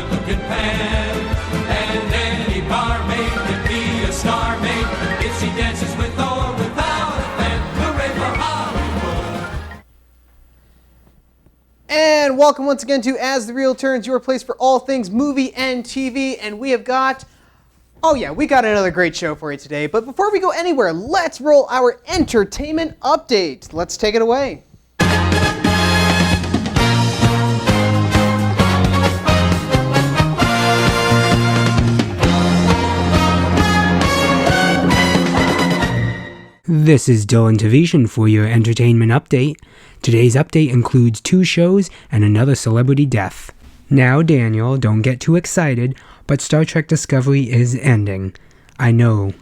good-looking pan. And any barmaid can be a star maid if she dances with or without a fan. Hooray for Hollywood! And welcome once again to As the Reel Turns, your place for all things movie and TV. And we have got, we got another great show for you today. But before we go anywhere, let's roll our entertainment update. Let's take it away. This is Dylan Tavishan for your entertainment update. Today's update includes 2 shows and another celebrity death. Now, Daniel, don't get too excited, but Star Trek Discovery is ending. I know.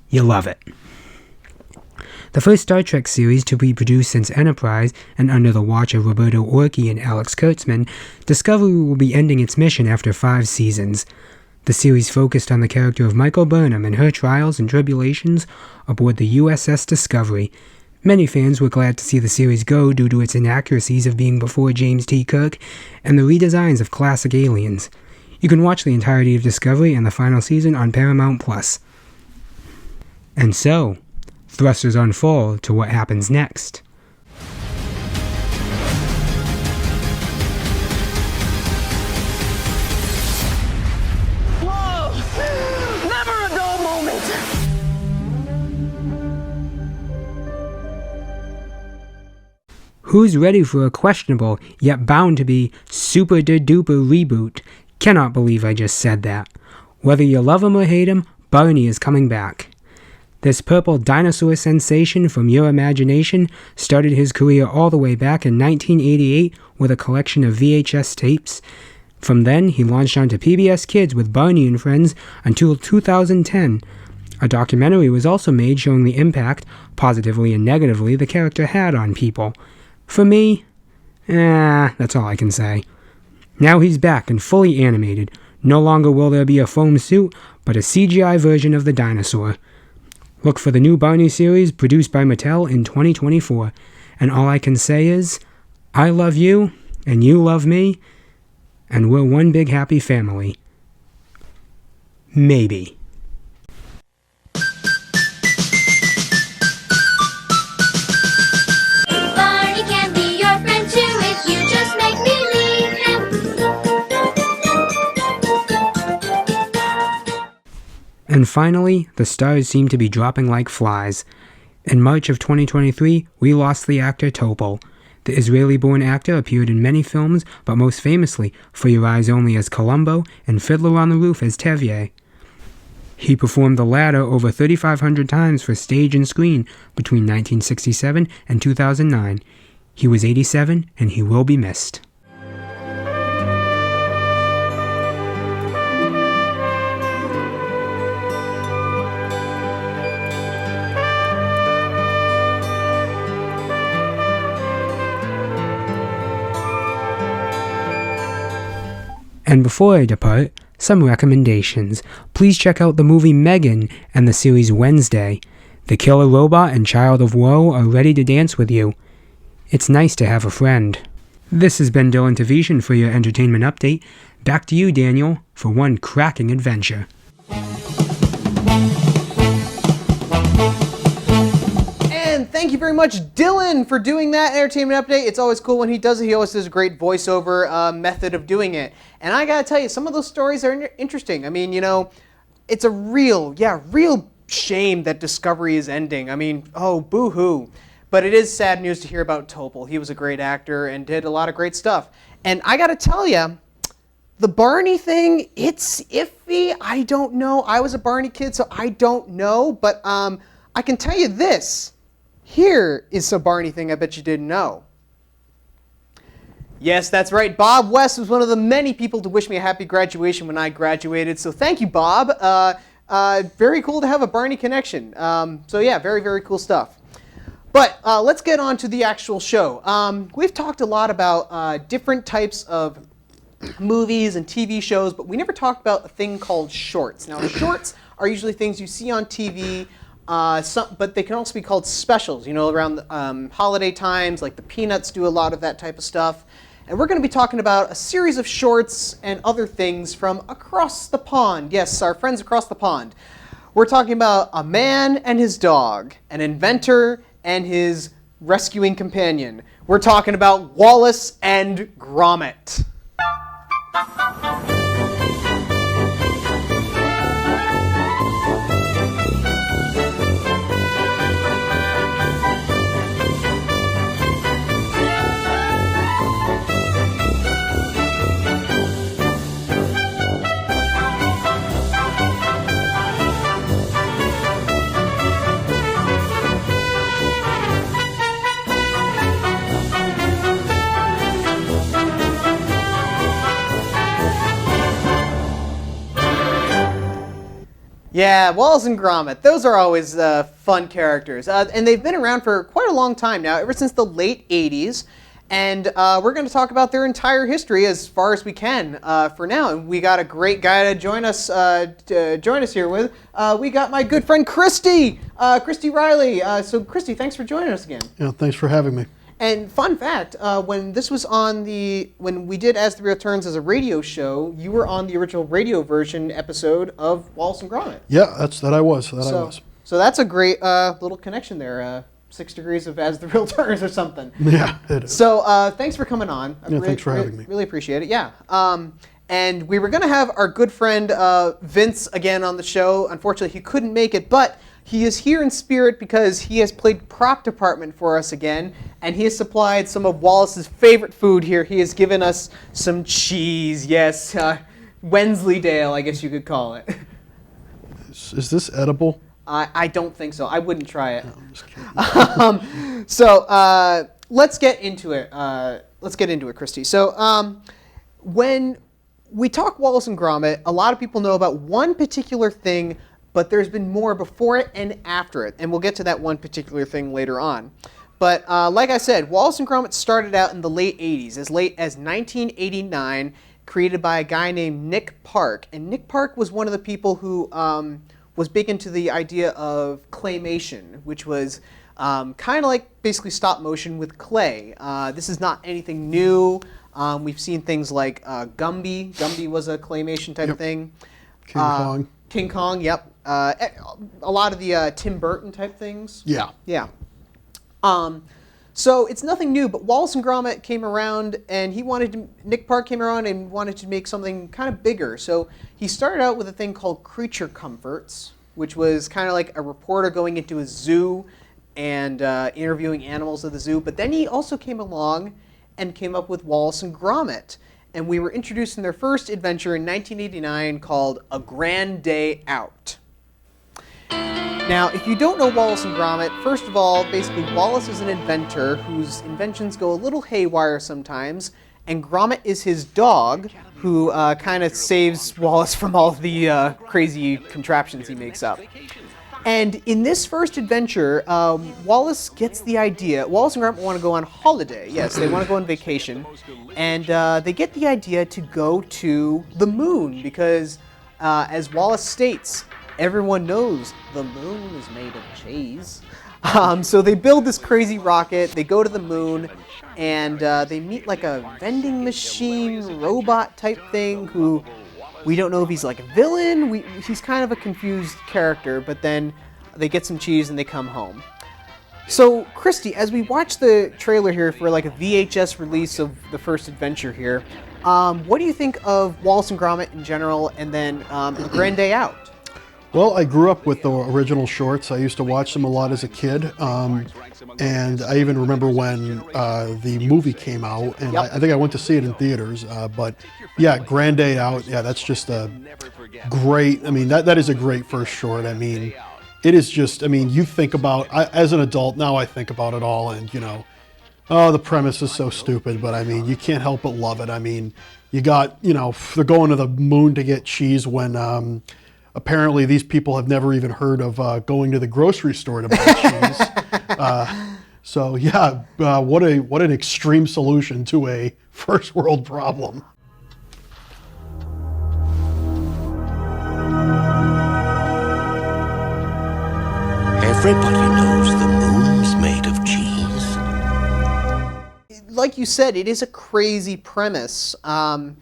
You love it. The first Star Trek series to be produced since Enterprise and under the watch of Roberto Orci and Alex Kurtzman, Discovery will be ending its mission after 5 seasons. The series focused on the character of Michael Burnham and her trials and tribulations aboard the USS Discovery. Many fans were glad to see the series go due to its inaccuracies of being before James T. Kirk and the redesigns of classic aliens. You can watch the entirety of Discovery and the final season on Paramount+. And so, thrusters unfold to what happens next. Who's ready for a questionable, yet bound to be super-duper reboot? Cannot believe I just said that. Whether you love him or hate him, Barney is coming back. This purple dinosaur sensation from your imagination started his career all the way back in 1988 with a collection of VHS tapes. From then, he launched onto PBS Kids with Barney and Friends until 2010. A documentary was also made showing the impact, positively and negatively, the character had on people. For me, that's all I can say. Now he's back and fully animated. No longer will there be a foam suit, but a CGI version of the dinosaur. Look for the new Barney series produced by Mattel in 2024. And all I can say is, I love you, and you love me, and we're one big happy family. Maybe. And finally, the stars seem to be dropping like flies. In March of 2023, we lost the actor Topol. The Israeli-born actor appeared in many films, but most famously For Your Eyes Only as Columbo and Fiddler on the Roof as Tevye. He performed the latter over 3,500 times for stage and screen between 1967 and 2009. He was 87, and he will be missed. And before I depart, some recommendations. Please check out the movie Megan and the series Wednesday. The killer robot and child of woe are ready to dance with you. It's nice to have a friend. This has been Dylan Tavishan for your entertainment update. Back to you, Daniel, for one cracking adventure. And thank you very much, Dylan, for doing that entertainment update. It's always cool when he does it. He always does a great voiceover method of doing it. And I gotta tell you, some of those stories are interesting. I mean, it's a real shame that Discovery is ending. I mean, boo-hoo. But it is sad news to hear about Topol. He was a great actor and did a lot of great stuff. And I gotta tell you, the Barney thing, it's iffy. I don't know. I was a Barney kid, so I don't know. But I can tell you this. Here is some Barney thing I bet you didn't know. Yes, that's right. Bob West was one of the many people to wish me a happy graduation when I graduated. So thank you, Bob. Very cool to have a Barney connection. So yeah, very, very cool stuff. But let's get on to the actual show. We've talked a lot about different types of movies and TV shows, but we never talked about a thing called shorts. Now, shorts are usually things you see on TV, but they can also be called specials, around holiday times, like the Peanuts do a lot of that type of stuff. And we're going to be talking about a series of shorts and other things from across the pond. Yes, our friends across the pond. We're talking about a man and his dog, an inventor and his rescuing companion. We're talking about Wallace and Gromit. Yeah, Wallace and Gromit. Those are always fun characters. And they've been around for quite a long time now, ever since the late 80s. And we're going to talk about their entire history as far as we can for now. And we got a great guy to join us here with. We got my good friend Christy Riley. So Christy, thanks for joining us again. Yeah, thanks for having me. And fun fact, when this was when we did As the Real Turns as a radio show, you were on the original radio version episode of Wallace and Gromit. Yeah, I was. So that's a great little connection there. 6 degrees of As the Real Turns or something. Yeah, it is. So thanks for coming on. Thanks for having me. Really appreciate it. Yeah. And we were going to have our good friend Vince again on the show. Unfortunately, he couldn't make it, but he is here in spirit because he has played prop department for us again, and he has supplied some of Wallace's favorite food here. He has given us some cheese, yes, Wensleydale, I guess you could call it. Is this edible? I don't think so. I wouldn't try it. No, I'm just kidding. So let's get into it. Christy. So when we talk Wallace and Gromit, a lot of people know about one particular thing, but there's been more before it and after it, and we'll get to that one particular thing later on. But like I said, Wallace and Gromit started out in the late 80s, as late as 1989, created by a guy named Nick Park. And Nick Park was one of the people who was big into the idea of claymation, which was kind of like basically stop motion with clay. This is not anything new. We've seen things like Gumby. Gumby was a claymation type of thing. King Kong. King Kong, yep. A lot of the Tim Burton type things. Yeah. Yeah. So it's nothing new, but Wallace and Gromit came around, and Nick Park came around and wanted to make something kind of bigger. So he started out with a thing called Creature Comforts, which was kind of like a reporter going into a zoo and interviewing animals at the zoo. But then he also came along and came up with Wallace and Gromit. And we were introduced in their first adventure in 1989 called A Grand Day Out. Now, if you don't know Wallace and Gromit, first of all, basically Wallace is an inventor whose inventions go a little haywire sometimes, and Gromit is his dog who kind of saves Wallace from all of the crazy contraptions he makes up. And in this first adventure, Wallace gets the idea. Wallace and Gromit want to go on holiday. Yes, they want to go on vacation. And they get the idea to go to the moon because, as Wallace states, everyone knows the moon is made of cheese. So they build this crazy rocket. They go to the moon. And they meet like a vending machine robot type thing who... we don't know if he's like a villain. He's kind of a confused character, but then they get some cheese and they come home. So, Christy, as we watch the trailer here for like a VHS release of the first adventure here, what do you think of Wallace and Gromit in general, and then A Grand Day Out? Well, I grew up with the original shorts. I used to watch them a lot as a kid. And I even remember when the movie came out, and I think I went to see it in theaters. But yeah, Grand Day Out, yeah, that's just a great, I mean, that is a great first short. I mean, it is just, I mean, you think about, as an adult, now I think about it all, and, you know, oh, the premise is so stupid, but I mean, you can't help but love it. I mean, you got, you know, they're going to the moon to get cheese when apparently these people have never even heard of going to the grocery store to buy cheese. So yeah, what an extreme solution to a first world problem. Everybody knows the moon's made of cheese. Like like you said, it is a crazy premise. And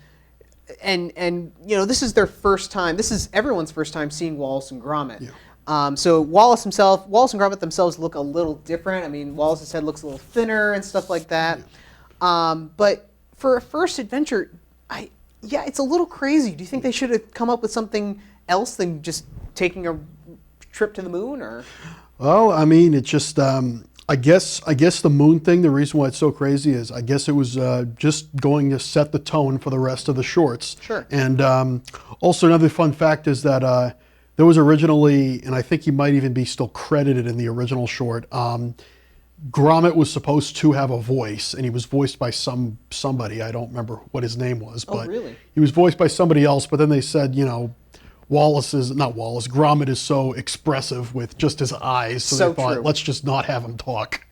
you know, this is their first time. This is everyone's first time seeing Wallace and Gromit. Yeah. So Wallace and Gromit themselves look a little different. I mean, Wallace's head looks a little thinner and stuff like that. Yeah. But for a first adventure, it's a little crazy. Do you think they should have come up with something else than just taking a trip to the moon, or? Well, I mean, it just. I guess the moon thing, the reason why it's so crazy is I guess it was just going to set the tone for the rest of the shorts. Sure. And also another fun fact is that there was originally, and I think he might even be still credited in the original short, Gromit was supposed to have a voice, and he was voiced by somebody. I don't remember what his name was, but really? He was voiced by somebody else, but then they said, you know, Gromit is so expressive with just his eyes, so they thought, true. Let's just not have him talk.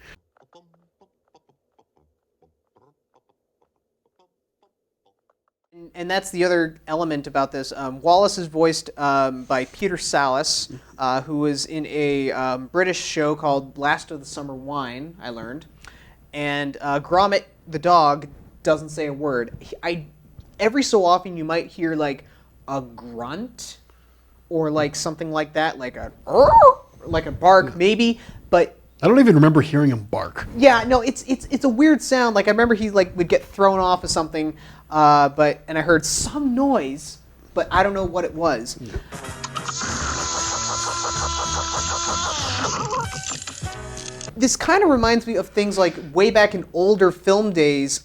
And that's the other element about this. Wallace is voiced by Peter Sallis, who was in a British show called Last of the Summer Wine, I learned. And Gromit, the dog, doesn't say a word. Every so often you might hear like a grunt, or like something like that, like a bark maybe, but I don't even remember hearing him bark. yeah, no, it's a weird sound. Like I remember he like would get thrown off of something, and I heard some noise, but I don't know what it was. This kind of reminds me of things like way back in older film days.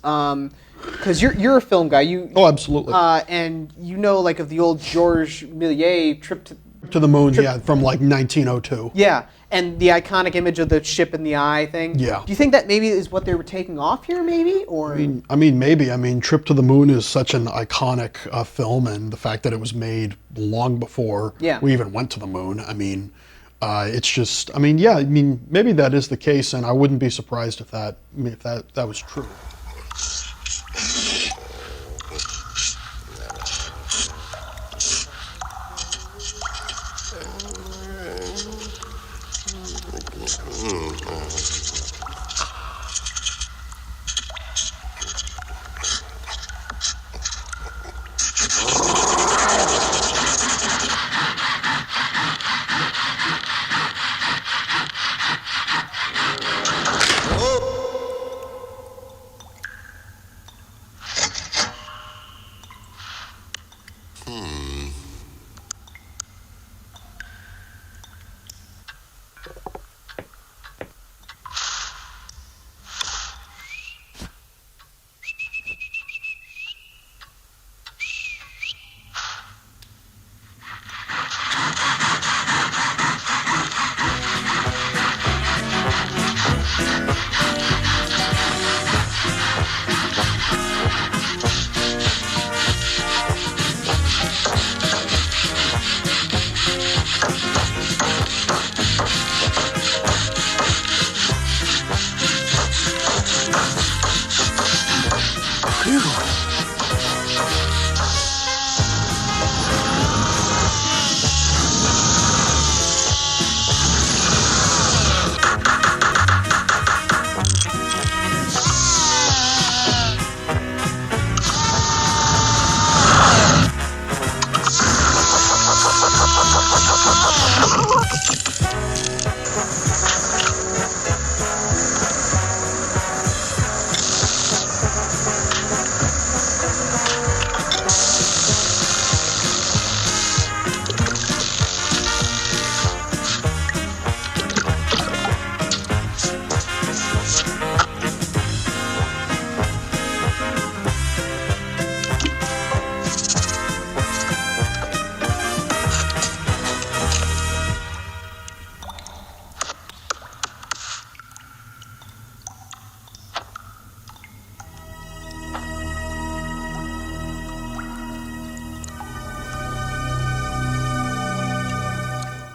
Because you're a film guy, Oh, absolutely. And you know, like of the old Georges Méliès trip to the moon, yeah, from like 1902. Yeah, and the iconic image of the ship in the eye thing. Yeah. Do you think that maybe is what they were taking off here, maybe, or? I mean, maybe. I mean, Trip to the Moon is such an iconic film, and the fact that it was made long before we even went to the moon. I mean, it's just. I mean, yeah. I mean, maybe that is the case, and I wouldn't be surprised if that was true.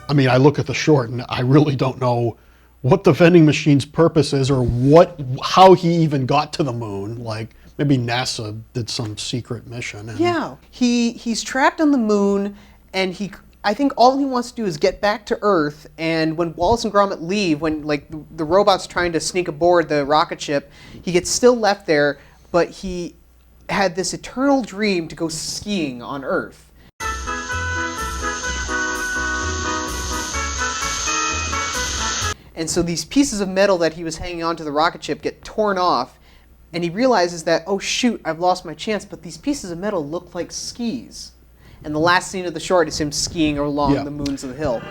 I mean, I look at the short and I really don't know what the vending machine's purpose is, or how he even got to the moon. Like, maybe NASA did some secret mission. And yeah, he's trapped on the moon, and I think all he wants to do is get back to Earth, and when Wallace and Gromit leave, when like the robot's trying to sneak aboard the rocket ship, he gets still left there, but he had this eternal dream to go skiing on Earth. And so these pieces of metal that he was hanging onto the rocket ship get torn off, and he realizes that, oh shoot, I've lost my chance, but these pieces of metal look like skis. And the last scene of the short is him skiing along the moons of the hill.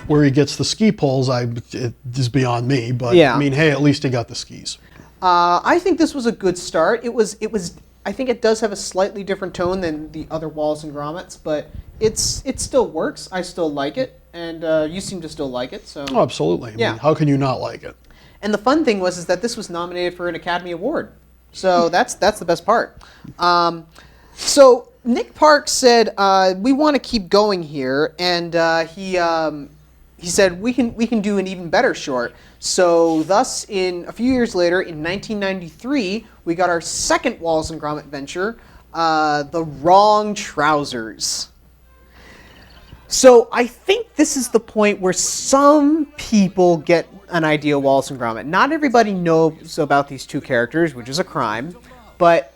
Where he gets the ski poles, it is beyond me. But Yeah. I mean, hey, at least he got the skis. I think this was a good start. It was. I think it does have a slightly different tone than the other Wallace and Gromits, but it still works. I still like it, and you seem to still like it. So. Oh, absolutely. I Yeah. mean, how can you not like it? And the fun thing was that this was nominated for an Academy Award, so that's the best part. So Nick Park said we want to keep going here, and he said we can do an even better short. So thus, a few years later, in 1993, we got our second Wallace and Gromit venture, The Wrong Trousers. So I think this is the point where some people get an idea of Wallace and Gromit. Not everybody knows about these two characters, which is a crime, but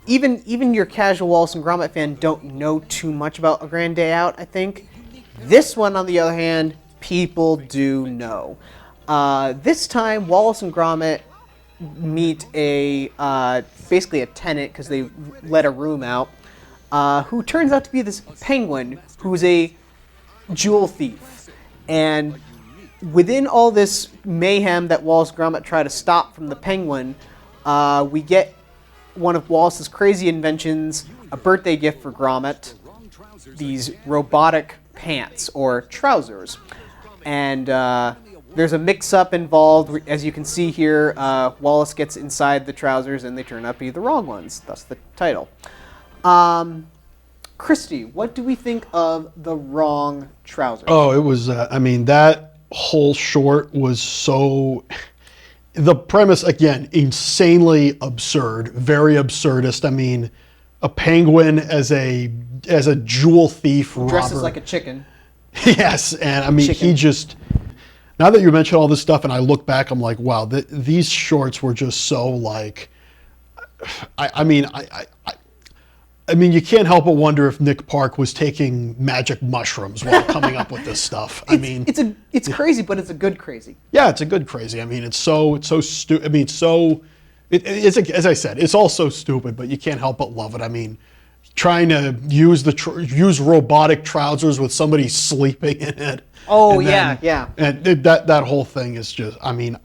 even your casual Wallace and Gromit fan don't know too much about A Grand Day Out, I think. This one, on the other hand, people do know. This time, Wallace and Gromit meet basically a tenant, because they let a room out, who turns out to be this penguin who's a jewel thief. And within all this mayhem that Wallace and Gromit try to stop from the penguin, we get one of Wallace's crazy inventions, a birthday gift for Gromit, these robotic pants, or trousers. And there's a mix-up involved. As you can see here, Wallace gets inside the trousers and they turn out to be the wrong ones, thus the title. Christy, what do we think of The Wrong Trousers? Oh, it was, I mean, that whole short was so... The premise, again, insanely absurd, very absurdist. I mean, a penguin as a jewel thief robber. Dresses like a chicken. Yes, and I mean, Chicken. he just... Now that you mention all this stuff and I look back, I'm like, wow, these shorts were just so like... I mean, you can't help but wonder if Nick Park was taking magic mushrooms while coming up with this stuff. It's crazy, but it's a good crazy. Yeah, it's a good crazy. I mean, it's so stupid. I mean, it's as I said, it's all so stupid, but you can't help but love it. I mean, trying to use robotic trousers with somebody sleeping in it. Oh, and then, yeah. And that whole thing is just, I mean,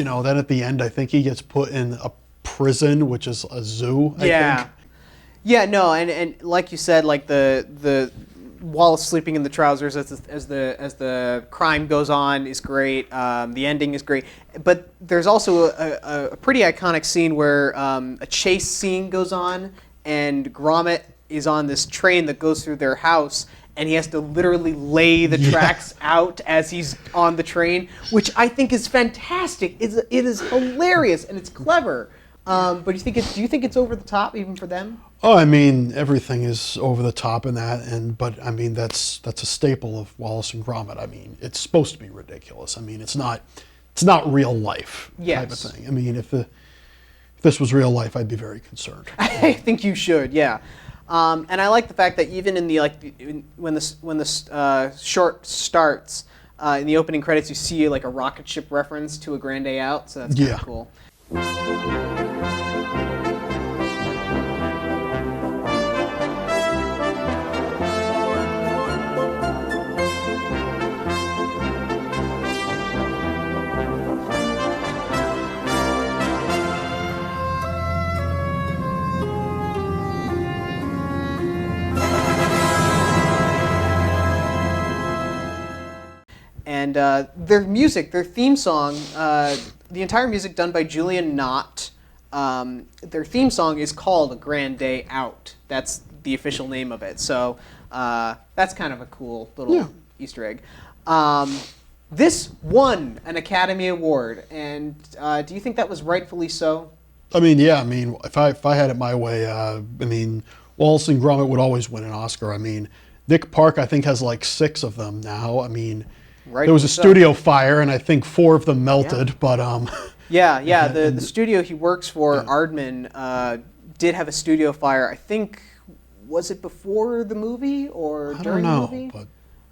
you know, then at the end, I think he gets put in a prison, which is a zoo. I think. Yeah, no, and like you said, like the Wallace sleeping in the trousers as the crime goes on is great. The ending is great, but there's also a pretty iconic scene where a chase scene goes on, and Gromit is on this train that goes through their house, and he has to literally lay the tracks out as he's on the train, which I think is fantastic. It is hilarious and it's clever. But do you think it's over the top even for them? Oh, I mean, everything is over the top in that, but I mean that's a staple of Wallace and Gromit. I mean, it's supposed to be ridiculous. I mean, it's not real life type of thing. I mean, if this was real life, I'd be very concerned. I think you should, yeah. And I like the fact that even in the when the short starts in the opening credits, you see like a rocket ship reference to A Grand Day Out, so that's kind of cool. And their music, their theme song, the entire music done by Julian Knott. Their theme song is called A Grand Day Out. That's the official name of it. So that's kind of a cool little Easter egg. This won an Academy Award, and do you think that was rightfully so? I mean, yeah. I mean, if I had it my way, I mean, Wallace and Gromit would always win an Oscar. I mean, Nick Park, I think, has like 6 of them now. I mean, there was a studio fire, and I think 4 of them melted. But the studio he works for, Aardman, did have a studio fire. I think, was it before the movie or during the movie? But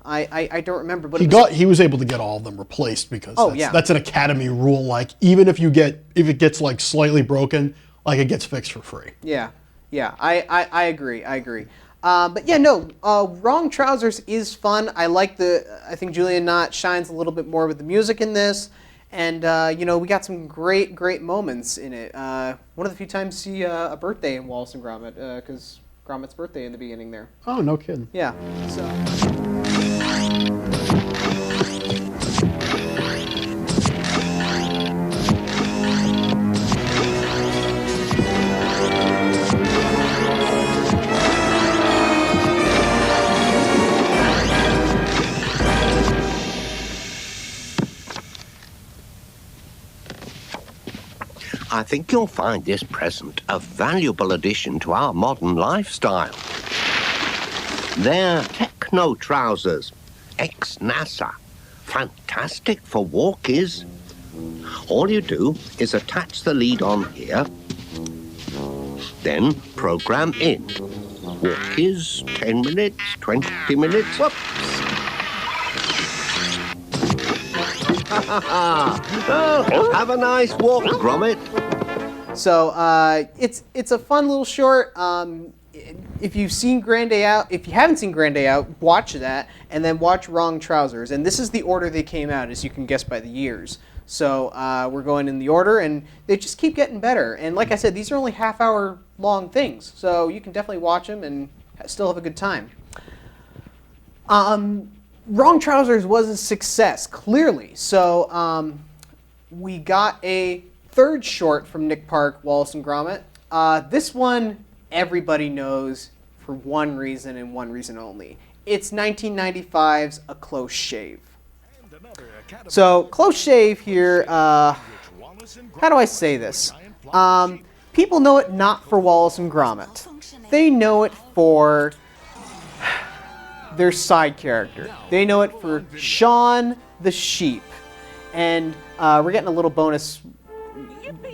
I don't remember. But he was able to get all of them replaced because that's an Academy rule. Like, even if it gets like slightly broken, like it gets fixed for free. Yeah, I agree. But yeah, no, Wrong Trousers is fun. I think Julian Knott shines a little bit more with the music in this. And, we got some great moments in it. One of the few times see a birthday in Wallace and Gromit, because Gromit's birthday in the beginning there. Oh, no kidding. Yeah, so... I think you'll find this present a valuable addition to our modern lifestyle. They're techno trousers, ex-NASA. Fantastic for walkies. All you do is attach the lead on here, then program in. Walkies, 10 minutes, 20 minutes, whoops. Oh, have a nice walk, Gromit. So it's a fun little short. If you've seen Grand Day Out, if you haven't seen Grand Day Out, watch that and then watch Wrong Trousers. And this is the order they came out, as you can guess by the years. So we're going in the order, and they just keep getting better. And like I said, these are only half-hour long things, so you can definitely watch them and still have a good time. Wrong Trousers was a success, clearly. So we got a third short from Nick Park, Wallace and Gromit. This one everybody knows for one reason and one reason only. It's 1995's A Close Shave. So, Close Shave here, how do I say this? People know it not for Wallace and Gromit. They know it for their side character. They know it for Shaun the Sheep. And we're getting a little bonus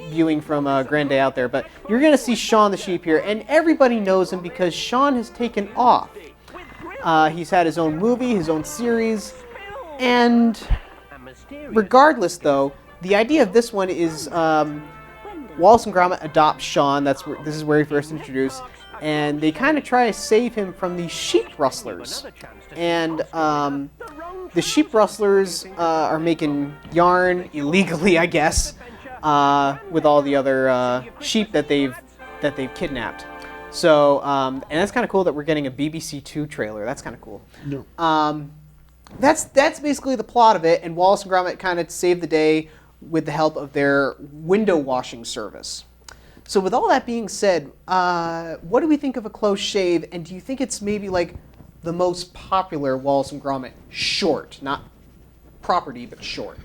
viewing from Grand Day Out there, but you're going to see Shaun the Sheep here, and everybody knows him because Shaun has taken off. He's had his own movie, his own series, and regardless, though, the idea of this one is Wallace and Gromit adopt Shaun. This is where he first introduced, and they kind of try to save him from these sheep rustlers. And the sheep rustlers are making yarn illegally, I guess. with all the other sheep that they've kidnapped. So, and that's kind of cool that we're getting a BBC Two trailer. That's kind of cool. Yeah. That's basically the plot of it, and Wallace and Gromit kind of save the day with the help of their window washing service. So with all that being said, what do we think of A Close Shave, and do you think it's maybe like the most popular Wallace and Gromit short? Not property, but short.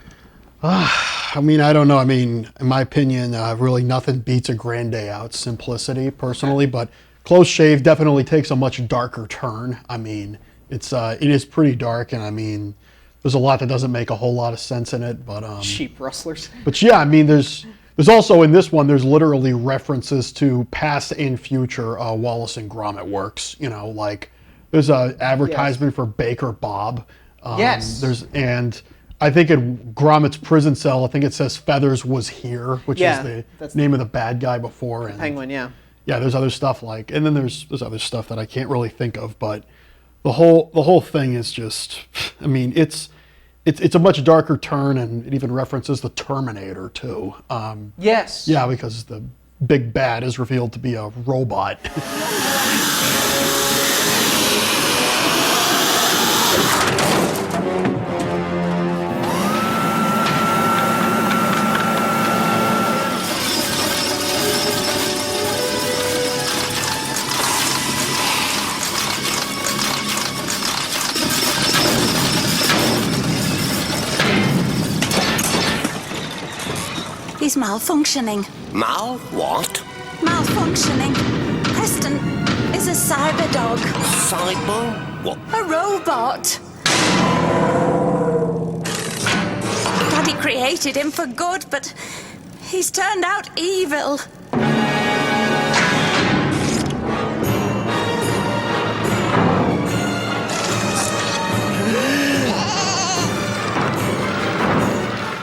I mean, I don't know. I mean, in my opinion, really nothing beats A Grand Day Out's simplicity, personally. But Close Shave definitely takes a much darker turn. I mean, it is pretty dark, and I mean, there's a lot that doesn't make a whole lot of sense in it. But Sheep rustlers. But yeah, I mean, there's also in this one, there's literally references to past and future Wallace and Gromit works. You know, like there's a advertisement for Baker Bob. Yes. And I think in Gromit's prison cell, I think it says Feathers was here, which is the name of the bad guy before. And Penguin, yeah. Yeah, there's other stuff like, and then there's other stuff that I can't really think of, but the whole thing is just, I mean, it's a much darker turn, and it even references the Terminator too. Yes. Yeah, because the big bad is revealed to be a robot. He's malfunctioning. Mal what? Malfunctioning. Preston is a cyber dog. Cyber what? A robot. Daddy created him for good, but he's turned out evil.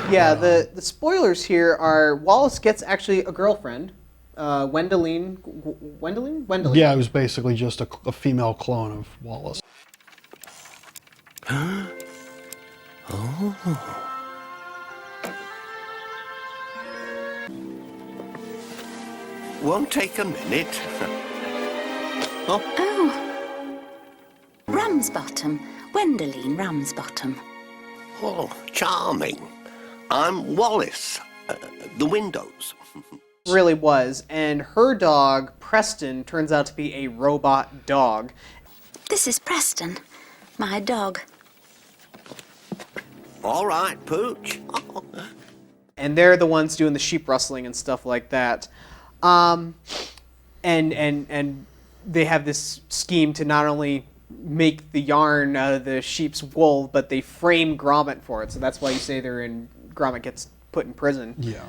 Yeah, the spoilers here are Wallace gets actually a girlfriend, Wendeline. Yeah, it was basically just a female clone of Wallace. Won't take a minute. Oh. Ramsbottom. Wendeline Ramsbottom. Oh, charming. I'm Wallace. The windows. Really was, and her dog, Preston, turns out to be a robot dog. This is Preston, my dog. All right, Pooch. And they're the ones doing the sheep rustling and stuff like that. And they have this scheme to not only make the yarn out of the sheep's wool, but they frame Gromit for it. So that's why you say Gromit gets put in prison. Yeah.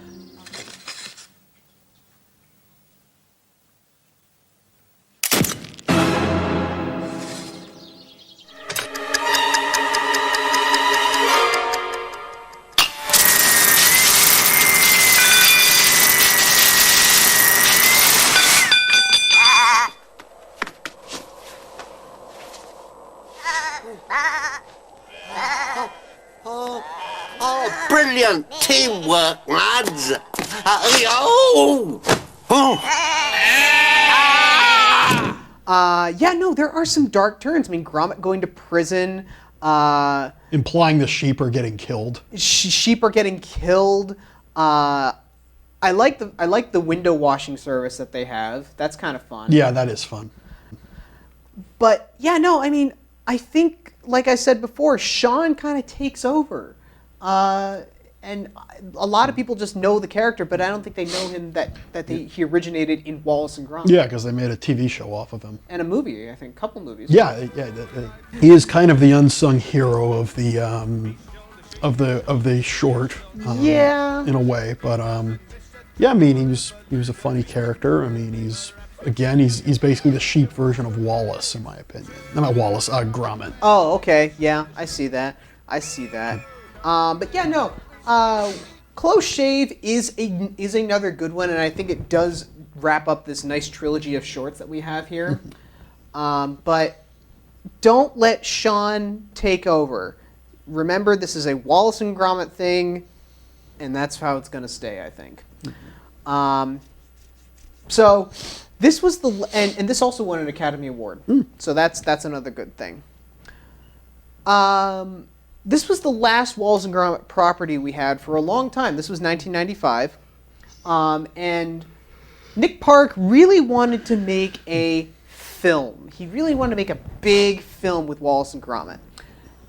Brilliant teamwork, lads. Oh! Yeah, no, there are some dark turns. I mean, Gromit going to prison. Implying the sheep are getting killed. Sheep are getting killed. I like the window washing service that they have. That's kind of fun. Yeah, that is fun. But yeah, no, I mean, I think, like I said before, Sean kind of takes over. And a lot of people just know the character, but I don't think they know him he originated in Wallace and Gromit. Yeah, because they made a TV show off of him. And a movie, I think, a couple movies. Yeah. He is kind of the unsung hero of the short. Yeah. In a way, but yeah, I mean, he was a funny character. I mean, he's basically the sheep version of Wallace, in my opinion. Not Wallace, Gromit. Oh, okay. Yeah, I see that. But yeah, no. Close Shave is another good one, and I think it does wrap up this nice trilogy of shorts that we have here. But don't let Sean take over. Remember, this is a Wallace and Gromit thing. and that's how it's going to stay, I think. So this was and this also won an Academy Award. So that's another good thing. This was the last Wallace and Gromit property we had for a long time. This was 1995. And Nick Park really wanted to make a film. He really wanted to make a big film with Wallace and Gromit.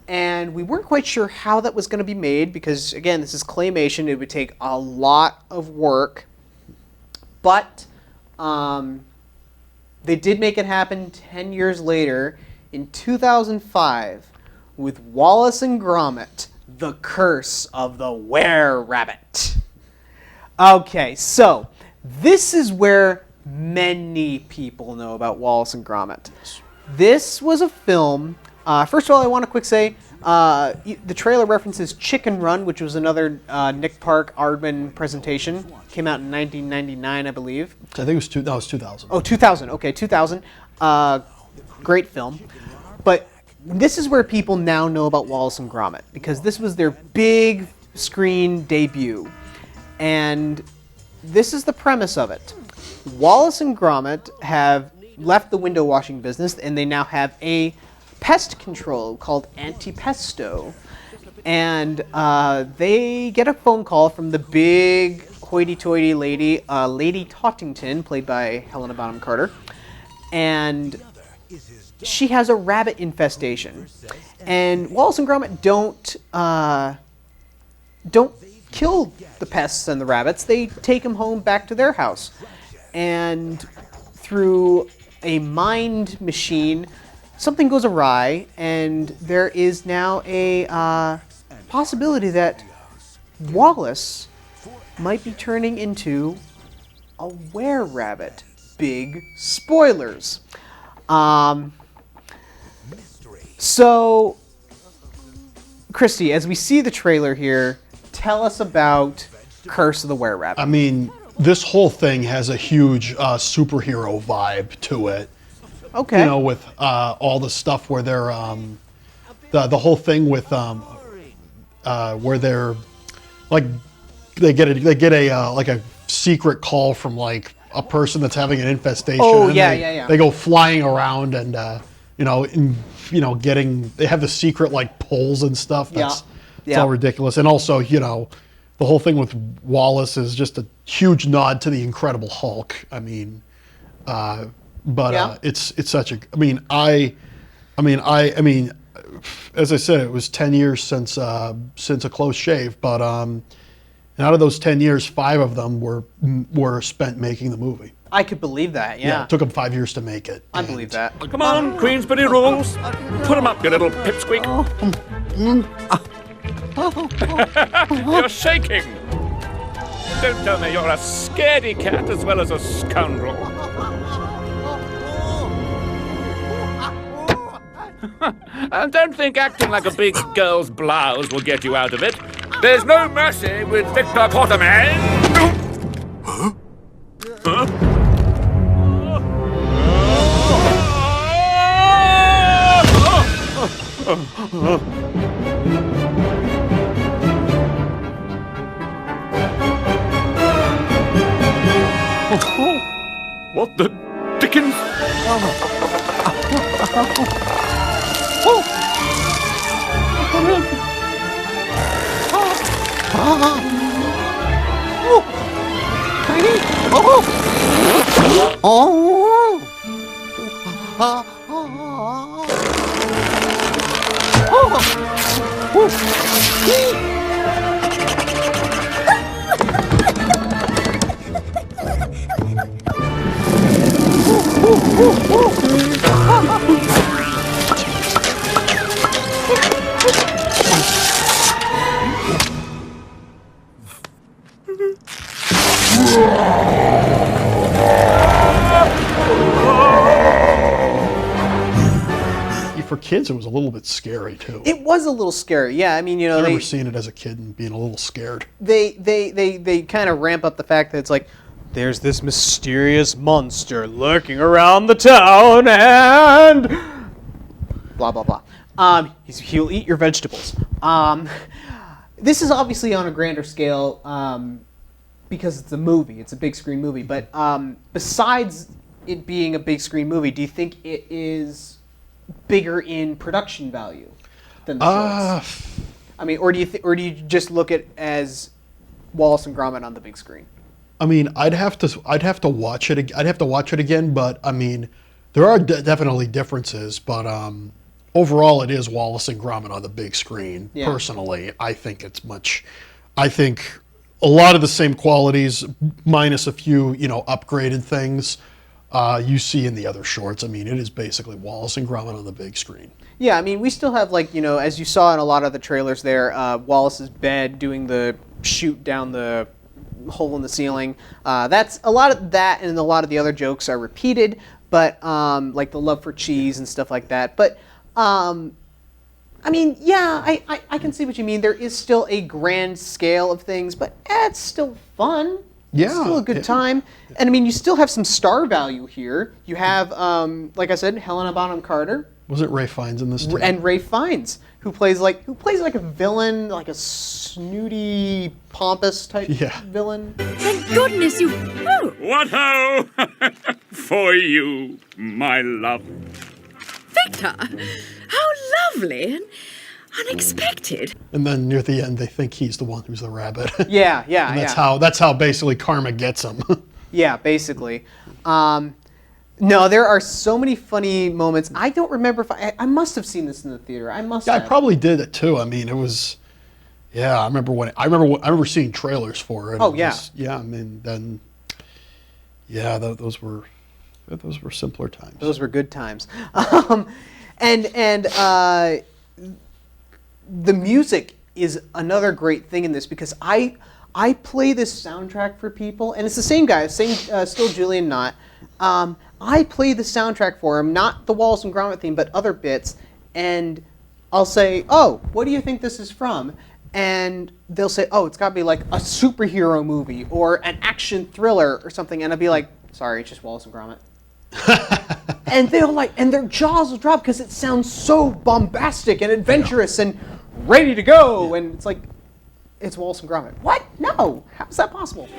And we weren't quite sure how that was going to be made because, again, this is claymation. It would take a lot of work. But they did make it happen 10 years later in 2005 with Wallace and Gromit, The Curse of the Were-Rabbit. Okay, so this is where many people know about Wallace and Gromit. This was a film. First of all, I want to quick say the trailer references Chicken Run, which was another Nick Park Aardman presentation. Came out in 1999, I believe. I think it was 2000. Oh, 2000. Okay, 2000. Great film. But this is where people now know about Wallace and Gromit because this was their big screen debut. And this is the premise of it. Wallace and Gromit have left the window washing business and they now have a pest control called Antipesto. And they get a phone call from the big hoity-toity lady, Lady Tottington, played by Helena Bonham Carter. And she has a rabbit infestation. And Wallace and Gromit don't kill the pests and the rabbits. They take them home back to their house. And through a mind machine, something goes awry, and there is now a possibility that Wallace might be turning into a were-rabbit. Big spoilers. So, Christy, as we see the trailer here, tell us about Curse of the Were-Rabbit. I mean, this whole thing has a huge superhero vibe to it. Okay. You know, with all the stuff where they're the whole thing with where they're like they get a like a secret call from like a person that's having an infestation. Oh, and yeah. They go flying around and they have the secret like poles and stuff. It's all ridiculous. And also, the whole thing with Wallace is just a huge nod to the Incredible Hulk. I mean, it's such a. I mean, as I said, it was 10 years since A Close Shave, but and out of those 10 years, 5 of them were spent making the movie. I could believe that. Yeah. It took them 5 years to make it. I believe that. Come on, Queensbury rules. Put 'em up, you little pipsqueak. You're shaking. Don't tell me you're a scaredy cat as well as a scoundrel. And don't think acting like a big girl's blouse will get you out of it. There's no mercy with Victor Quartermain. Huh? What the dickens? For kids, it was a little bit scary too. It was a little scary. Yeah, I mean, I remember seeing it as a kid and being a little scared. They kind of ramp up the fact that it's like there's this mysterious monster lurking around the town and blah blah blah. He'll eat your vegetables. this is obviously on a grander scale because it's a movie. It's a big screen movie. But besides it being a big screen movie, do you think it is bigger in production value than the shorts? I mean, or do you just look at as Wallace and Gromit on the big screen? I mean, I'd have to watch it. I'd have to watch it again. But I mean, there are definitely differences. But overall, it is Wallace and Gromit on the big screen. Yeah. Personally, I think it's much. I think a lot of the same qualities, minus a few, upgraded things, you see in the other shorts. I mean, it is basically Wallace and Gromit on the big screen. Yeah, I mean, we still have, like, as you saw in a lot of the trailers there, Wallace's bed doing the shoot down the hole in the ceiling. That's a lot of that, and a lot of the other jokes are repeated, but like the love for cheese and stuff like that. But I mean, yeah, I can see what you mean. There is still a grand scale of things, but it's still fun. Yeah, it's still a good time. And I mean, you still have some star value here. You have, like I said, Helena Bonham Carter. Wasn't Ray Fiennes in this too? And Ray Fiennes, who plays like a villain, like a snooty, pompous type villain. Thank goodness you. Oh. What ho! For you, my love. Victor, how lovely and unexpected. And then near the end, they think he's the one who's the rabbit. Yeah. And that's how basically karma gets him. Yeah, basically. No, there are so many funny moments. I don't remember if I must have seen this in the theater. I probably did it too. I mean, it was. Yeah, I remember seeing trailers for it. Oh, yeah. I mean, then. Yeah, those were simpler times. Those were good times. And the music is another great thing in this, because I play this soundtrack for people, and it's the same guy, still Julian Knott. I play the soundtrack for him, not the Wallace and Gromit theme, but other bits, and I'll say, "Oh, what do you think this is from?" And they'll say, "Oh, it's got to be like a superhero movie or an action thriller or something," and I'll be like, "Sorry, it's just Wallace and Gromit." And and their jaws will drop because it sounds so bombastic and adventurous and ready to go, and it's like, it's Wallace and Gromit. What? No, how's that possible?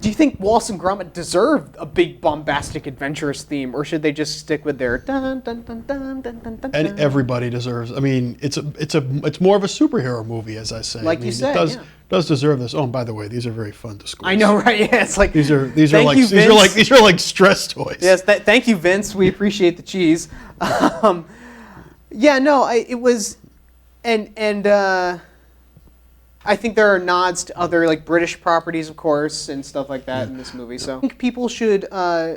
Do you think Wallace and Gromit deserved a big bombastic adventurous theme, or should they just stick with their dun dun dun dun dun dun dun? And everybody deserves. I mean, it's more of a superhero movie, as I say. Like you said, it does deserve this. Oh, and by the way, these are very fun to squeeze. I know, right? Yeah, it's like these are like stress toys. Yes, thank you, Vince. We appreciate the cheese. Yeah, no, it was, and I think there are nods to other like British properties, of course, and stuff like that in this movie. So I think people should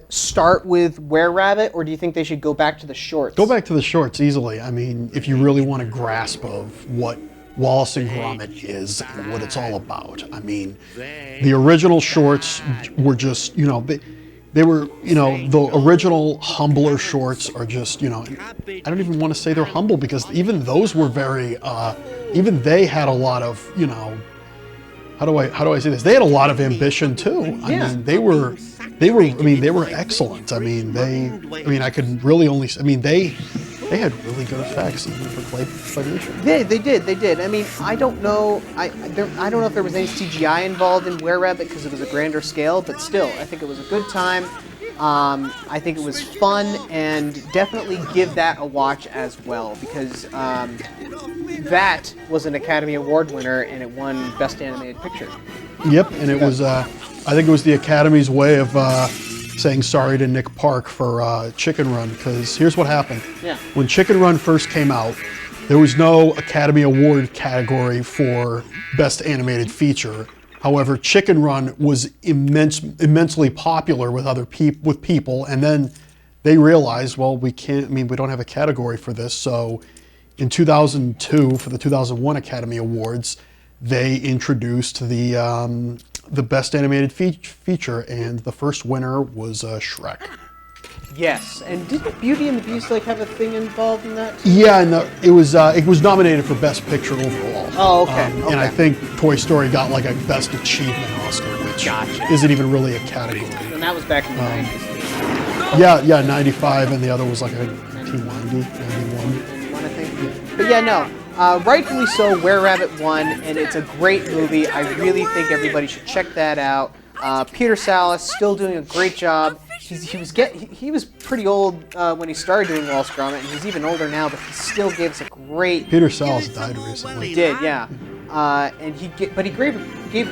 start with Were Rabbit, or do you think they should go back to the shorts? Go back to the shorts easily. I mean, if you really want a grasp of what Wallace and Gromit is and what it's all about. I mean, the original shorts were just, they were, the original humbler shorts are just, I don't even want to say they're humble, because even those were very, even they had a lot of, how do I say this? They had a lot of ambition too. I mean, they were excellent. I mean, I could really only, they had really good effects even for claymation. Yeah, they did. I mean, I don't know. I don't know if there was any CGI involved in Were Rabbit because it was a grander scale, but still, I think it was a good time. I think it was fun, and definitely give that a watch as well, because that was an Academy Award winner, and it won Best Animated Picture. Yep, and it was, I think it was the Academy's way of saying sorry to Nick Park for Chicken Run, because here's what happened. Yeah. When Chicken Run first came out, there was no Academy Award category for Best Animated Feature. However, Chicken Run was immensely popular with people, and then they realized, well, we don't have a category for this. So in 2002, for the 2001 Academy Awards, they introduced the Best Animated Feature, and the first winner was Shrek. Yes, and didn't Beauty and the Beast have a thing involved in that? Yeah, no, it was nominated for Best Picture overall. Oh, okay. And I think Toy Story got a Best Achievement Oscar, which isn't even really a category. And that was back in the 90s. Yeah, 95, and the other was 1990, 91. I think. Yeah. But yeah, no, rightfully so, Were Rabbit won, and it's a great movie. I really think everybody should check that out. Peter Sallis still doing a great job. He was pretty old when he started doing Wallace and Gromit, and he's even older now, but he still gives a great. Peter Sallis died recently. He did, yeah. And he gave a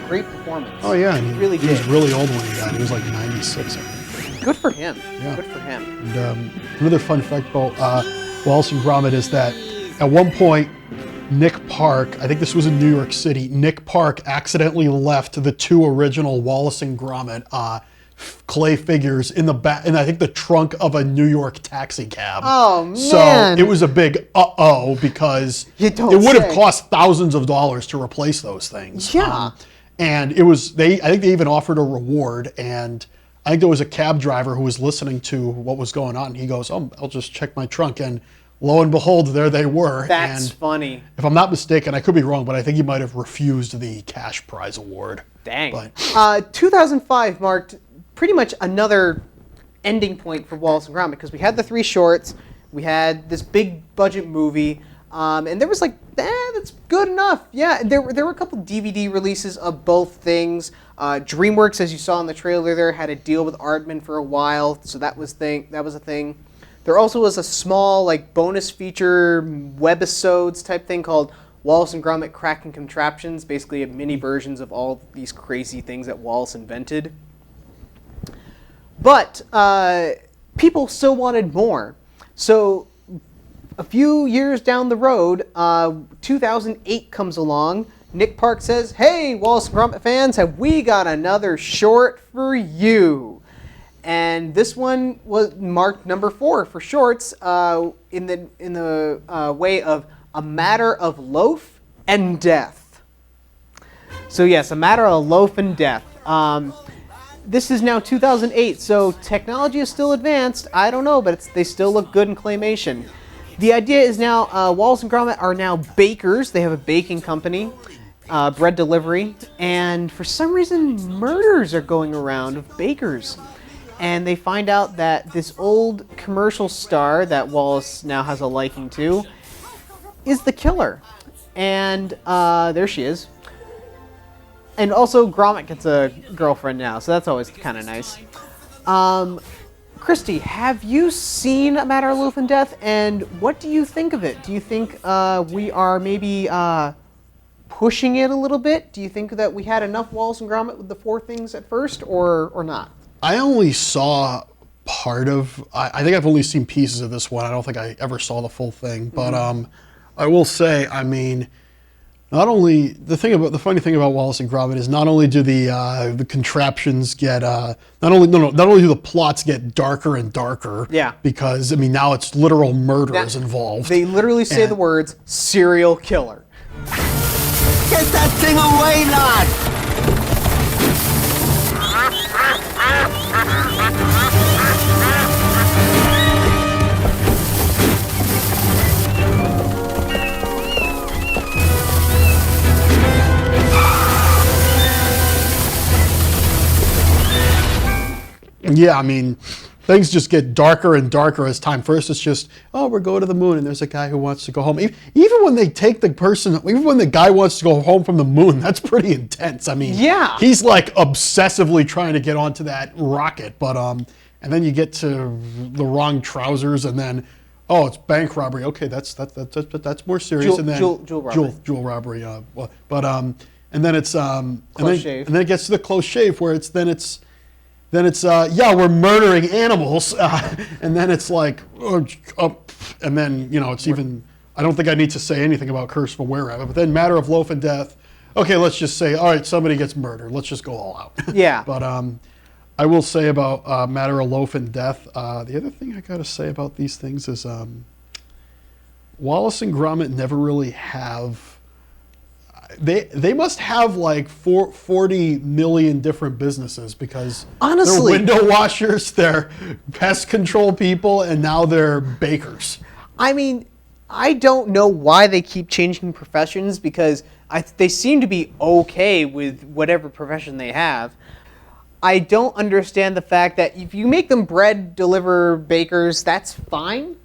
great performance. Oh yeah, and he was really old when he died. He was 96, I think. Good for him. Yeah. Good for him. And another fun fact about Wallace and Gromit is that at one point, Nick Park, I think this was in New York City, Nick Park accidentally left the two original Wallace and Gromit clay figures in the back, and I think the trunk of a New York taxi cab. Oh man! So it was a big because it would have cost thousands of dollars to replace those things. Yeah. And it was I think they even offered a reward, and I think there was a cab driver who was listening to what was going on. And he goes, "Oh, I'll just check my trunk," and lo and behold, there they were. That's and funny. If I'm not mistaken, I could be wrong, but I think he might have refused the cash prize award. Dang. But 2005 marked pretty much another ending point for Wallace and Gromit, because we had the 3 shorts, we had this big budget movie, and there was that's good enough. Yeah, there were a couple DVD releases of both things. DreamWorks, as you saw in the trailer there, had a deal with Aardman for a while, so that was a thing. There also was a small bonus feature webisodes type thing called Wallace and Gromit Cracking Contraptions, basically mini versions of all these crazy things that Wallace invented. But people still wanted more. So a few years down the road, 2008 comes along. Nick Park says, "Hey, Wallace and Gromit fans, have we got another short for you?" And this one was marked number 4 for shorts in the way of A Matter of Loaf and Death. So yes, A Matter of Loaf and Death. This is now 2008, so technology is still advanced. I don't know, but they still look good in claymation. The idea is now Wallace and Gromit are now bakers. They have a baking company, bread delivery, and for some reason murders are going around of bakers. And they find out that this old commercial star that Wallace now has a liking to is the killer. And there she is. And also, Gromit gets a girlfriend now, so that's always kind of nice. Christy, have you seen A Matter of Loaf and Death, and what do you think of it? Do you think we are maybe pushing it a little bit? Do you think that we had enough Wallace and Gromit with the 4 things at first, or not? I only saw part of. I think I've only seen pieces of this one. I don't think I ever saw the full thing. But I will say, I mean, not only the funny thing about Wallace and Gromit is not only do the contraptions get not only do the plots get darker and darker. Yeah. Because I mean now it's literal murders involved. They literally say the words serial killer. Get that thing away, lad! Yeah, I mean, things just get darker and darker as time. First, it's just, oh, we're going to the moon, and there's a guy who wants to go home. Even when they take the person, even when the guy wants to go home from the moon, that's pretty intense. I mean, Yeah. he's like obsessively trying to get onto that rocket, but and then you get to the wrong trousers, and then, oh, it's bank robbery. Okay, that's more serious. And then Jewel robbery. Jewel robbery. And then it's Close shave. and then it gets to the close shave where it's yeah, we're murdering animals, and then it's like, and then it's even. I don't think I need to say anything about Curse from Were Rabbit, but then Matter of Loaf and Death. Okay, let's just say, all right, somebody gets murdered. Let's just go all out. Yeah. But I will say about Matter of Loaf and Death. The other thing I got to say about these things is Wallace and Gromit never really have. They must have like 40 million different businesses because Honestly, they're window washers, they're pest control people, and now they're bakers. I mean, I don't know why they keep changing professions because they seem to be okay with whatever profession they have. I don't understand the fact that if you make them bread deliver bakers, that's fine.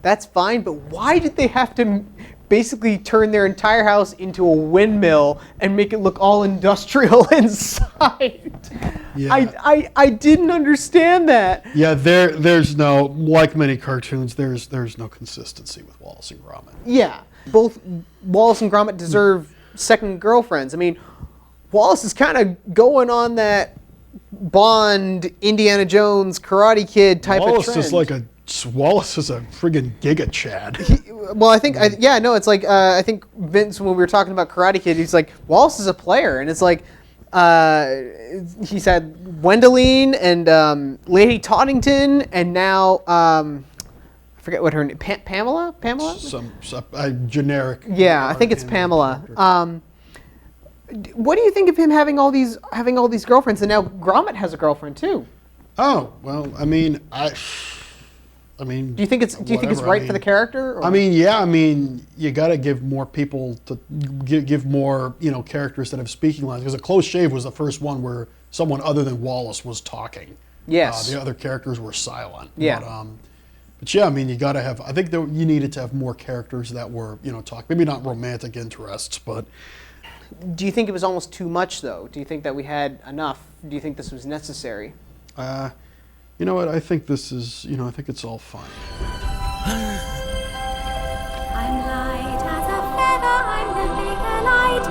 That's fine, but why did they have to basically turn their entire house into a windmill and make it look all industrial inside? Yeah. I didn't understand that. Yeah, there's no, like many cartoons, there's no consistency with Wallace and Gromit. Yeah, both Wallace and Gromit deserve second girlfriends. I mean, Wallace is kind of going on that Bond, Indiana Jones, Karate Kid type of trend. Wallace is a friggin' Giga Chad. It's like, I think Vince, when we were talking about Karate Kid, he's like, Wallace is a player. And it's like, he said Wendeline and Lady Toddington, and now, I forget what her name, Pamela? Some generic. Yeah, I think it's Pamela. What do you think of him having all these girlfriends? And now Gromit has a girlfriend too. Oh, well, I mean, do you think it's right for the character? Or? I mean, yeah. You got to give more people to give more characters that have speaking lines, because A Close Shave was the first one where someone other than Wallace was talking. Yes. The other characters were silent. Yeah. But yeah, you got to have. I think that you needed to have more characters that were talk. Maybe not romantic interests, but. Do you think it was almost too much though? Do you think that we had enough? Do you think this was necessary? You know what? I think this is. I think it's all fine. I'm light as a feather, I'm the bigger light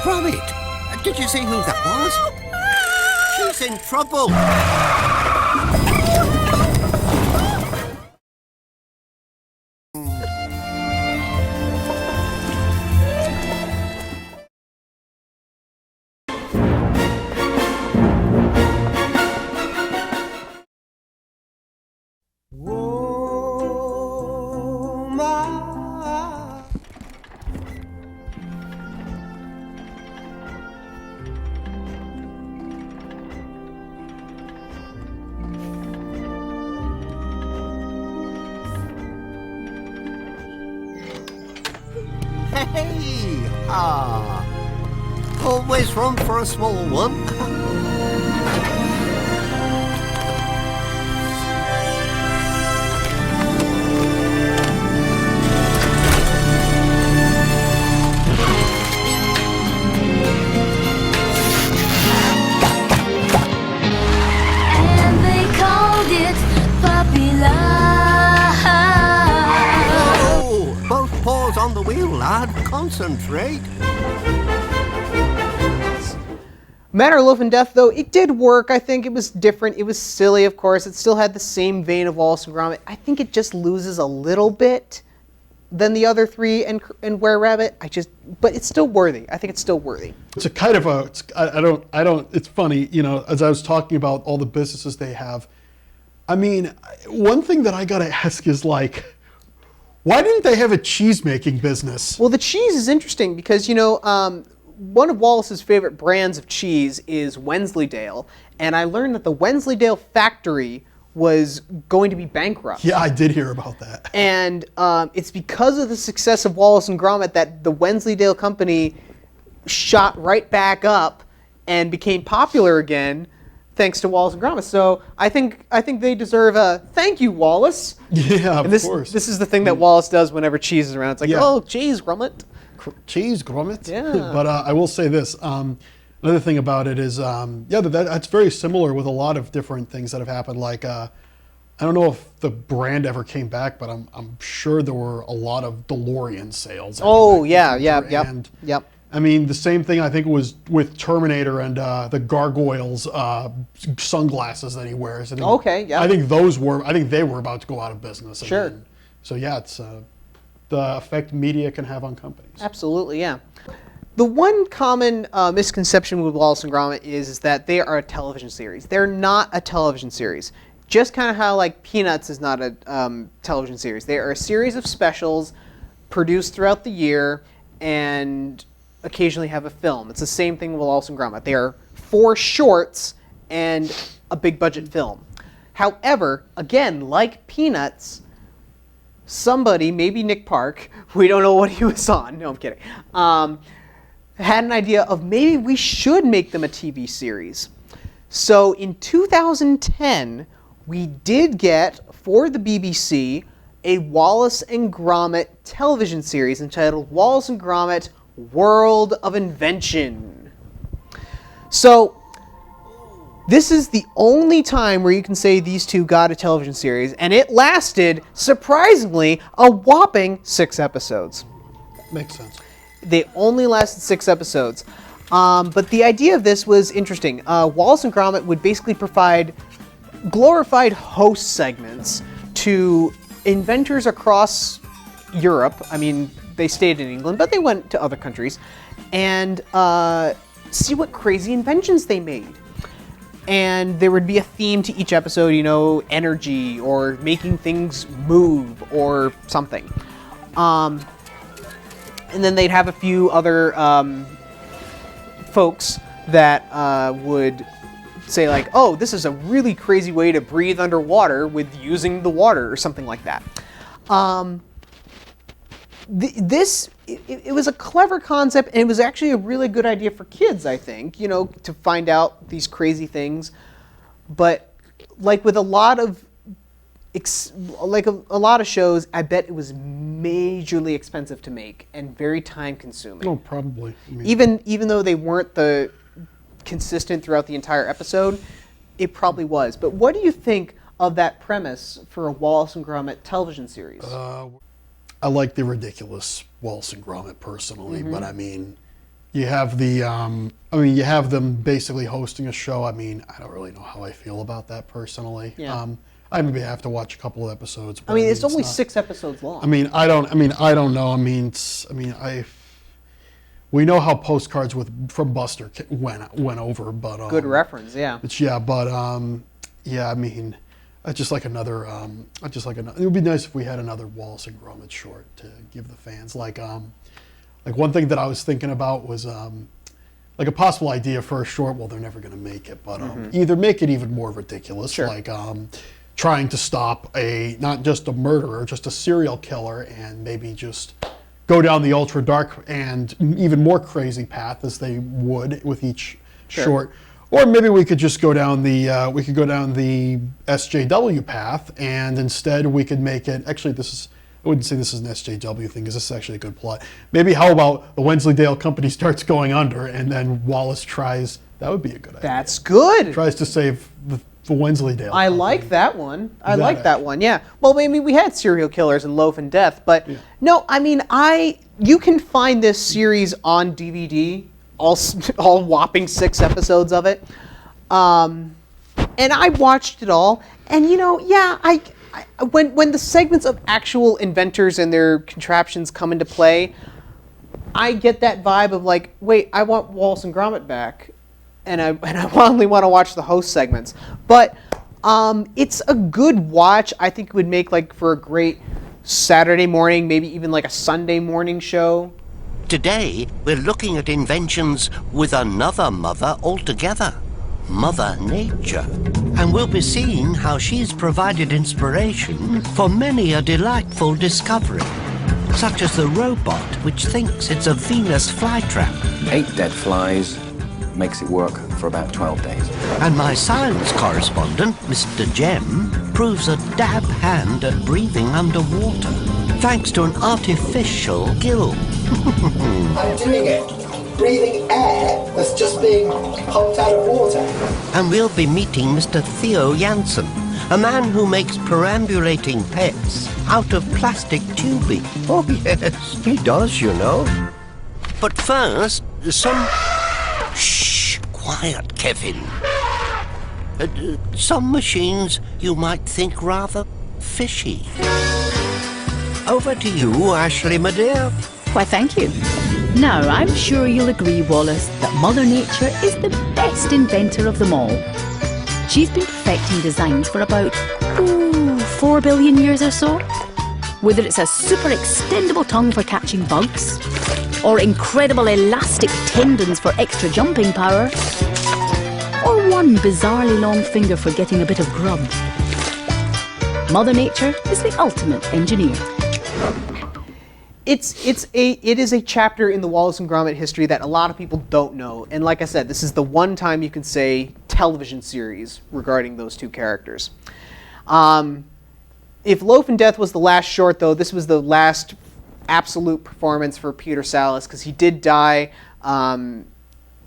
girl. Gromit, did you see who that was? She's in trouble. Hey! Always room for a small one. And they called it Puppy Love. Oh, both paws on the wheel, lad. Concentrate. Matter of Loaf and Death, though, it did work. I think it was different. It was silly, of course. It still had the same vein of Wallace and Gromit. I think it just loses a little bit than the other three and Were Rabbit. But it's still worthy. I think it's still worthy. It's a kind of a. It's funny, as I was talking about all the businesses they have. I mean, one thing that I gotta ask is like, why didn't they have a cheese making business? Well, the cheese is interesting because one of Wallace's favorite brands of cheese is Wensleydale, and I learned that the Wensleydale factory was going to be bankrupt. Yeah, I did hear about that. And it's because of the success of Wallace and Gromit that the Wensleydale company shot right back up, and became popular again thanks to Wallace and Gromit. So I think they deserve a thank you, Wallace. Yeah, of And this, course. This is the thing that Wallace does whenever Cheese is around. It's like, Yeah. oh, Cheese, Gromit. Cheese, Gromit. Yeah. But I will say this. Another thing about it is, that's very similar with a lot of different things that have happened. Like, I don't know if the brand ever came back, but I'm sure there were a lot of DeLorean sales. Oh, yeah, And, yep. I mean, the same thing I think was with Terminator and the Gargoyles sunglasses that he wears. Okay, yeah. I think they were about to go out of business. Sure. And so yeah, it's the effect media can have on companies. Absolutely, yeah. The one common misconception with Wallace and Gromit is that they are a television series. They're not a television series. Just kind of how like Peanuts is not a television series. They are a series of specials produced throughout the year and occasionally have a film. It's the same thing with Wallace and Gromit. They are 4 shorts and a big budget film. However, again, like Peanuts, somebody, maybe Nick Park, we don't know what he was on, no I'm kidding, had an idea of maybe we should make them a TV series. So in 2010, we did get, for the BBC, a Wallace and Gromit television series entitled Wallace and Gromit World of Invention. So this is the only time where you can say these two got a television series, and it lasted, surprisingly, a whopping 6 episodes. Makes sense. They only lasted 6 episodes. But the idea of this was interesting. Wallace and Gromit would basically provide glorified host segments to inventors across Europe. I mean, they stayed in England, but they went to other countries, and see what crazy inventions they made. And there would be a theme to each episode, you know, energy or making things move or something. And then they'd have a few other folks that would say like, oh, this is a really crazy way to breathe underwater with using the water or something like that. It was a clever concept, and it was actually a really good idea for kids, I think, you know, to find out these crazy things. But like with a lot of a lot of shows, I bet it was majorly expensive to make and very time consuming. Oh, probably. I mean, Even though they weren't the consistent throughout the entire episode, it probably was. But what do you think of that premise for a Wallace and Gromit television series? I like the ridiculous Wallace and Gromit personally, but I mean, you have you have them basically hosting a show. I mean, I don't really know how I feel about that personally. Yeah. I maybe have to watch a couple of episodes. But I mean, it's only not, 6 episodes long. I don't know. We know how Postcards from Buster went over, but good reference, yeah. I mean, I just like another. It would be nice if we had another Wallace and Gromit short to give the fans. Like one thing that I was thinking about was like a possible idea for a short. Well, they're never going to make it, but either make it even more ridiculous, Sure. like trying to stop not just a murderer, just a serial killer, and maybe just go down the ultra dark and even more crazy path as they would with each short. Or maybe we could just go down the SJW path, and instead we could make it. Actually, I wouldn't say this is an SJW thing because this is actually a good plot. Maybe how about the Wensleydale company starts going under, and then Wallace tries. That would be a good idea. That's good. Tries to save the Wensleydale. I company. like that one. I like that one. Yeah. Well, maybe we had serial killers and Loaf and Death, but no. I mean, you can find this series on DVD. All whopping 6 episodes of it, and I watched it all. And you know, yeah, when the segments of actual inventors and their contraptions come into play, I get that vibe of like, wait, I want Wallace and Gromit back, and I only want to watch the host segments. But it's a good watch. I think it would make like for a great Saturday morning, maybe even like a Sunday morning show. Today, we're looking at inventions with another mother altogether, Mother Nature. And we'll be seeing how she's provided inspiration for many a delightful discovery, such as the robot which thinks it's a Venus flytrap. Hate dead flies. makes it work for about 12 days. And my science correspondent, Mr. Gem, proves a dab hand at breathing underwater, thanks to an artificial gill. I'm doing it. Breathing air that's just being pumped out of water. And we'll be meeting Mr. Theo Jansen, a man who makes perambulating pets out of plastic tubing. Oh yes, he does, you know. But first, some... Shh, quiet, Kevin. Some machines you might think rather fishy. Over to you, Ashley, my dear. Why, thank you. Now, I'm sure you'll agree, Wallace, that Mother Nature is the best inventor of them all. She's been perfecting designs for about 4 billion years or so. Whether it's a super extendable tongue for catching bugs, or incredible elastic tendons for extra jumping power, or one bizarrely long finger for getting a bit of grub. Mother Nature is the ultimate engineer. It is a chapter in the Wallace and Gromit history that a lot of people don't know. And like I said, this is the one time you can say television series regarding those two characters. If Loaf and Death was the last short, though, this was the last absolute performance for Peter Sallis, because he did die a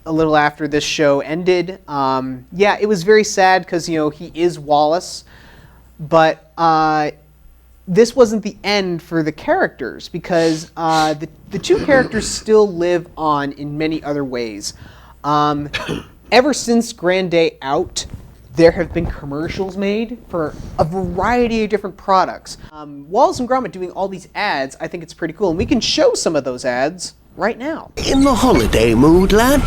little after this show ended. Yeah, it was very sad because, you know, he is Wallace, but this wasn't the end for the characters, because the two characters still live on in many other ways. Ever since Grand Day Out, there have been commercials made for a variety of different products. Wallace and Gromit doing all these ads, I think it's pretty cool, and we can show some of those ads right now. In the holiday mood, lad?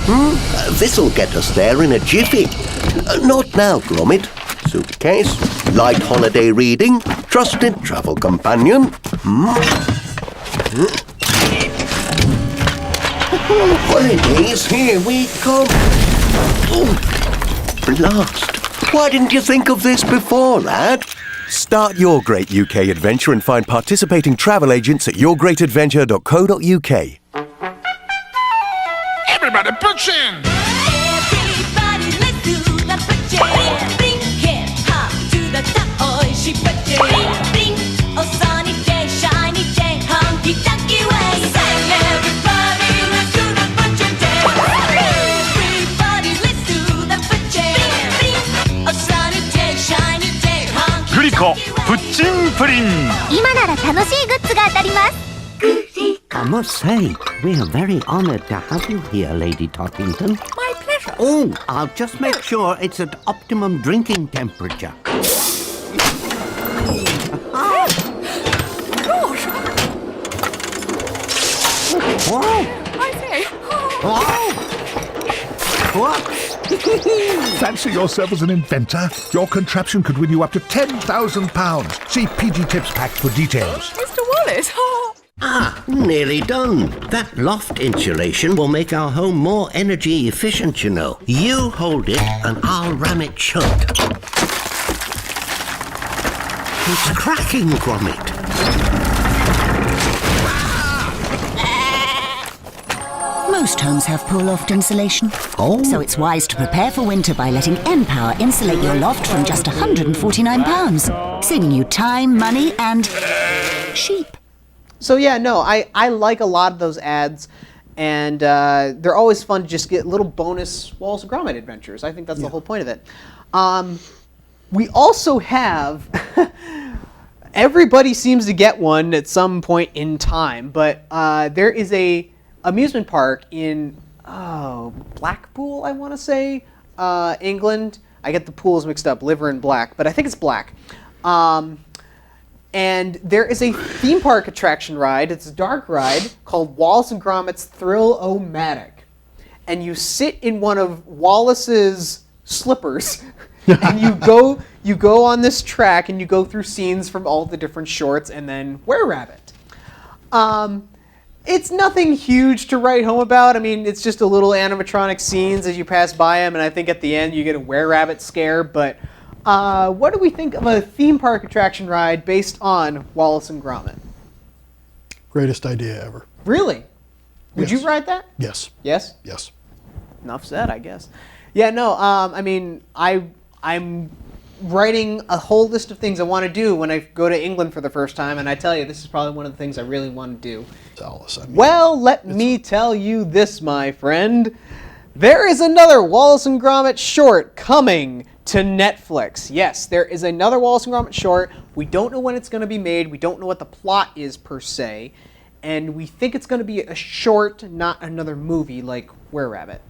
This'll get us there in a jiffy. Not now, Gromit. Suitcase, light holiday reading, trusted travel companion. Holidays, here we come. Blast. Why didn't you think of this before, lad? Start your great UK adventure and find participating travel agents at yourgreatadventure.co.uk. Everybody push in! Everybody, let's do the bring, bring, hip hop to the top, oh, she bring, oh, sunny day, shiny day, hunky dunky way. Sing, everybody, let's do the butcher dance. Everybody, let's do the butcher, bring, oh, sunny day, shiny day, hunky dunky way. プッチンプリン。今なら楽しいグッズが当たります。 I must say, we are very honoured to have you here, Lady Tottington. My pleasure. Oh, I'll just make sure it's at optimum drinking temperature. Gosh. Whoa! I say. Whoa! What? Fancy yourself as an inventor? Your contraption could win you up to £10,000. See PG Tips Pack for details. Mr. Wallace. Ah, nearly done. That loft insulation will make our home more energy efficient, you know. You hold it and I'll ram it shut. It's cracking, Gromit. Most homes have poor loft insulation. Oh. So it's wise to prepare for winter by letting Empower insulate your loft from just £149, saving you time, money, and sheep. So yeah, no, I like a lot of those ads, and they're always fun to just get little bonus Wallace and Gromit adventures. I think that's the whole point of it. We also have, everybody seems to get one at some point in time, but there is a amusement park in Blackpool, I want to say, England. I get the pools mixed up, liver and black, but I think it's black. And there is a theme park attraction ride. It's a dark ride called Wallace and Gromit's Thrill-O-Matic. And you sit in one of Wallace's slippers, and you go on this track, and you go through scenes from all the different shorts, and then Were-Rabbit. It's nothing huge to write home about. I mean, it's just a little animatronic scenes as you pass by them, and I think at the end you get a Were-Rabbit scare, but what do we think of a theme park attraction ride based on Wallace and Gromit? Greatest idea ever. Really? Would Yes. you ride that? Yes. Yes? Yes. enough said, I guess. Yeah, no, I mean, I'm writing a whole list of things I want to do when I go to England for the first time, and I tell you, this is probably one of the things I really want to do. Alice, I mean, Well, let me tell you this, my friend. There is another Wallace and Gromit short coming to Netflix. Yes, there is another Wallace and Gromit short. We don't know when it's going to be made. We don't know what the plot is per se. And we think it's going to be a short, not another movie like Were-Rabbit.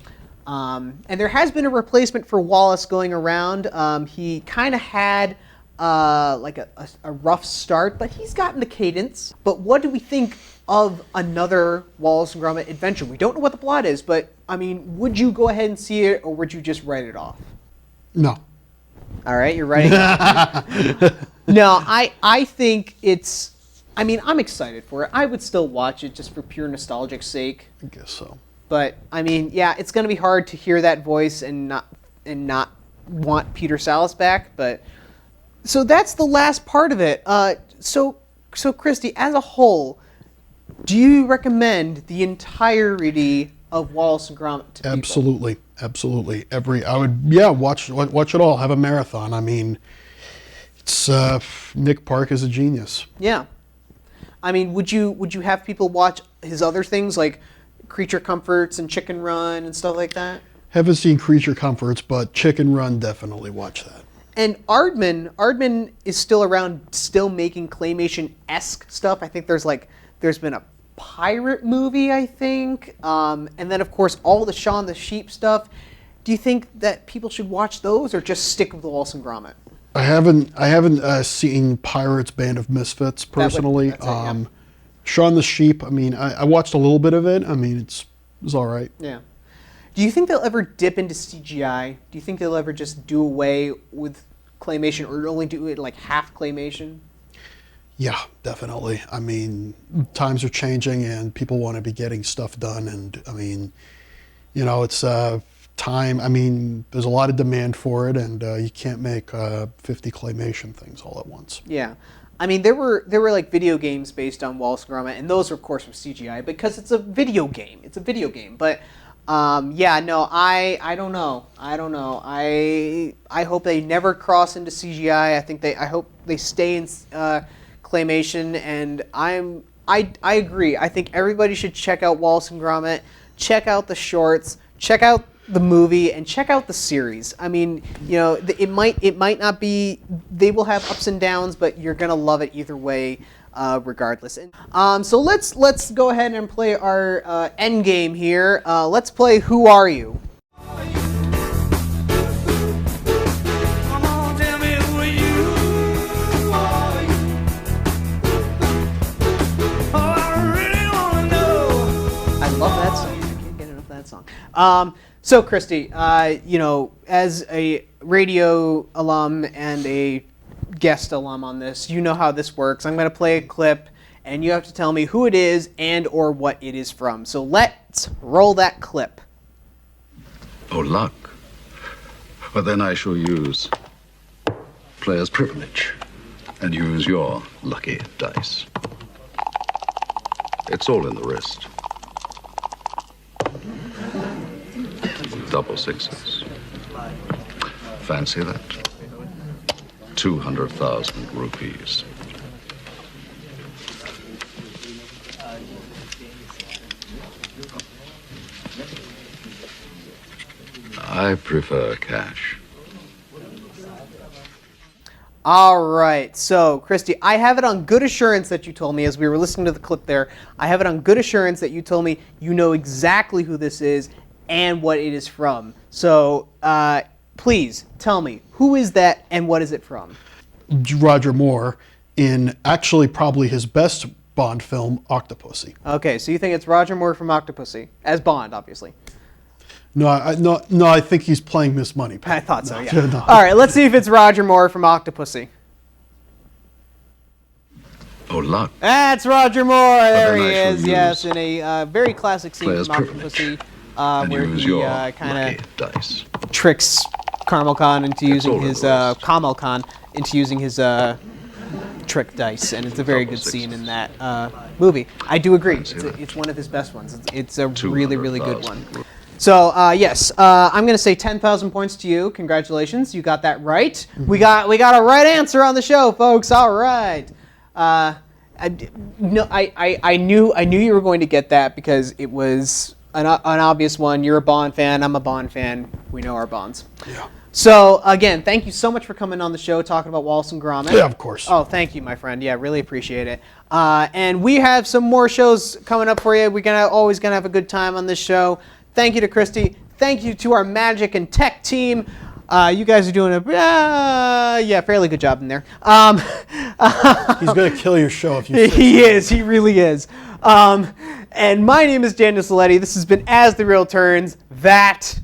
And there has been a replacement for Wallace going around. He kind of had like a rough start, but he's gotten the cadence. But what do we think of another Wallace and Gromit adventure? We don't know what the plot is, but I mean, would you go ahead and see it, or would you just write it off? No. All right, you're writing it off. No, I think it's... I mean, I'm excited for it. I would still watch it just for pure nostalgic sake. I guess so. But I mean, yeah, it's going to be hard to hear that voice and not want Peter Sallis back. But so that's the last part of it. So Christy, as a whole, do you recommend the entirety of Wallace and Gromit to people? Absolutely. I would watch it all. Have a marathon. I mean, it's Nick Park is a genius. Yeah. I mean, would you have people watch his other things like Creature Comforts and Chicken Run and stuff like that? Haven't seen Creature Comforts, but Chicken Run, definitely watch that. And Aardman is still around, still making claymation-esque stuff. I think there's been a pirate movie, I think, and then of course all the Shaun the Sheep stuff. Do you think that people should watch those, or just stick with the Wallace and Gromit? I haven't seen Pirates Band of Misfits personally. Shaun the Sheep, I mean, I watched a little bit of it. I mean, it was all right. Yeah. Do you think they'll ever dip into CGI? Do you think they'll ever just do away with claymation, or only do it like half claymation? Yeah, definitely. I mean, times are changing and people want to be getting stuff done. And I mean, you know, it's time. I mean, there's a lot of demand for it, and you can't make 50 claymation things all at once. Yeah. I mean, there were like video games based on Wallace and Gromit, and those, of course, were CGI because it's a video game. It's a video game. But yeah, no, I don't know. I hope they never cross into CGI. I hope they stay in claymation, and I agree. I think everybody should check out Wallace and Gromit, check out the shorts, check out the movie, and check out the series. I mean, you know, it might not be, they will have ups and downs, but you're gonna love it either way, regardless. So let's go ahead and play our end game here. Let's play Who Are You? I love that song. I can't get enough of that song. So Christy, you know, as a radio alum and a guest alum on this, you know how this works. I'm going to play a clip, and you have to tell me who it is and or what it is from. So let's roll that clip. Oh, luck. Well, then I shall use player's privilege and use your lucky dice. It's all in the wrist. Double sixes. Fancy that? 200,000 rupees. I prefer cash. All right, so Christy, I have it on good assurance that you told me, as we were listening to the clip there, I have it on good assurance that you told me you know exactly who this is and what it is from. So please tell me, who is that and what is it from? Roger Moore in actually probably his best Bond film, Octopussy. Okay, so you think it's Roger Moore from Octopussy, as Bond, obviously. No, I think he's playing Miss Moneypenny. I thought so, yeah. No. All right, let's see if it's Roger Moore from Octopussy. Oh, luck. That's Roger Moore. There he I is, yes, in a very classic scene from Octopussy, where he kind of tricks Kamal Khan into using his trick dice, and it's a very good scene in that movie. I do agree. It's one of his best ones. It's a really, really good one. So yes, I'm going to say 10,000 points to you. Congratulations, you got that right. Mm-hmm. We got a right answer on the show, folks. All right. I knew you were going to get that because it was an obvious one. You're a Bond fan. I'm a Bond fan. We know our Bonds. Yeah. So again, thank you so much for coming on the show, talking about Wallace and Gromit. Yeah, of course. Oh, thank you, my friend. Yeah, really appreciate it. And we have some more shows coming up for you. We're always gonna have a good time on this show. Thank you to Christy. Thank you to our magic and tech team. You guys are doing a fairly good job in there. He's gonna kill your show if you say He is. He really is. And my name is Daniel Saletti. This has been As the Real Turns. That